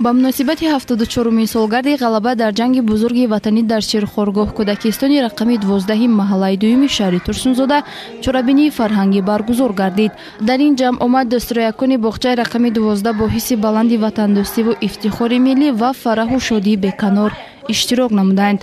ба муносибати 74-уми солгарди ғалаба дар ҷанги бузурги ватанӣ дар Ширхоргоҳ кӯдакистони рақами 12 маҳаллаи 2 шаҳри Турсунзода чорабинии фарҳангӣ баргузор гардид. Дар ин ҷамъ омад дастурякони боғчаи рақами 12 бо ҳисси баланди ватандӯстиву ифтихори миллӣ ва фараҳу шодии беканор иштирок намуданд.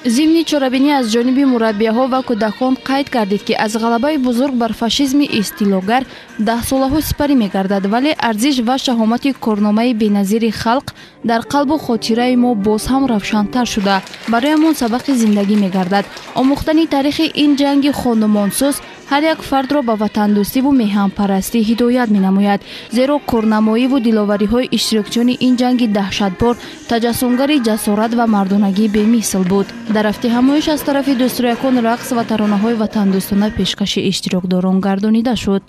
Зимни чорабинӣ аз ҷониби мураббияҳо ва кӯдакон қайд гардид, ки аз ғалабаи бузург бар фашизми истилогар 10-солаҳо сипарӣ мегардад, вале арзиш ва шаҳомати корномаи беназири халқ дар қалбу хотираи мо боз ҳам равшантар шуда бароямон сабақи зиндагӣ мегардад. Омӯхтани таърихи ин ҷанги хонумонсӯз ҳар як фардро ба ватандӯстиву меҳанпарастӣ ҳидоят менамояд, зеро корнамоиву диловариҳои иштирокчиёни ин ҷанги таҳшатбор таҷассумгари ҷасорат ва мардонагӣ бемисл буд. дар ҳафти ҳамоиш аз тарафи дастурякон рақс ва таронаҳои ватандӯстона пешкаши иштирокдорон гардонида шуд.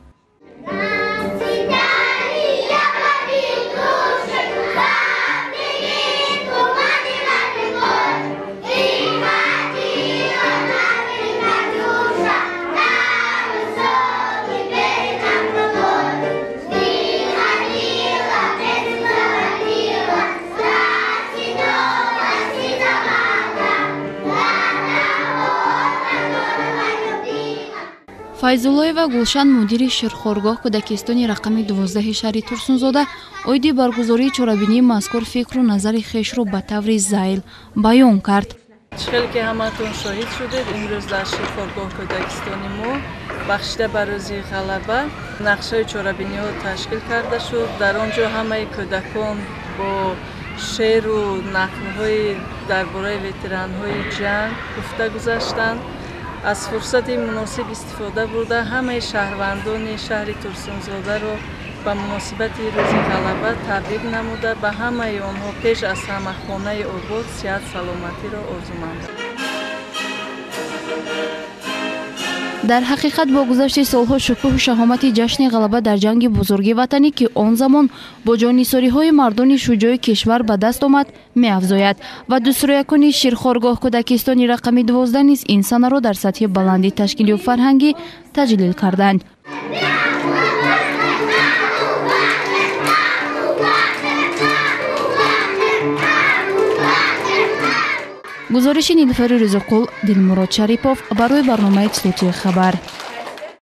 Файзуллоева Гулшан, мудири Ширхоргоҳ кӯдакистони рақами 12 шаҳри Турсунзода, оиди баргузории чорабинии мазкур фикру назари хешро ба таври зайл баён кард. Хеле ки ҳаматон шоҳид шудед, имрӯз дар Ширхоргоҳ кӯдакистони мо бахшида ба рӯзи ғалаба нақшаи чорабиниҳо ташкил карда шуд. Дар он ҷо ҳамаи кӯдакон бо шеъру нақлҳои дар бораи ветеранҳои ҷанг гуфта гузаштанд. аз фурсати муносиб истифода бурда ҳамаи шаҳрвандони шаҳри Турсунзодаро ба муносибати рӯзи ғалаба табрик намуда ба ҳамаи онҳо пеш аз ҳама хонаи обод сиҳат саломатиро орзу мандам. дар ҳақиқат бо гузашти солҳо шукӯҳу шаҳомати ҷашни ғалаба дар ҷанги бузурги ватанӣ, ки он замон бо ҷонисориҳои мардони шуҷои кишвар ба даст омад, меафзояд ва дастурякони Ширхоргоҳ кӯдакистони рақами 12 низ ин санаро дар сатҳи баланди ташкилию фарҳангӣ таҷлил карданд. гузориши Нилуфари Рӯзуқул, Дилмурод Шарипов барои барномаи Слутии хабар.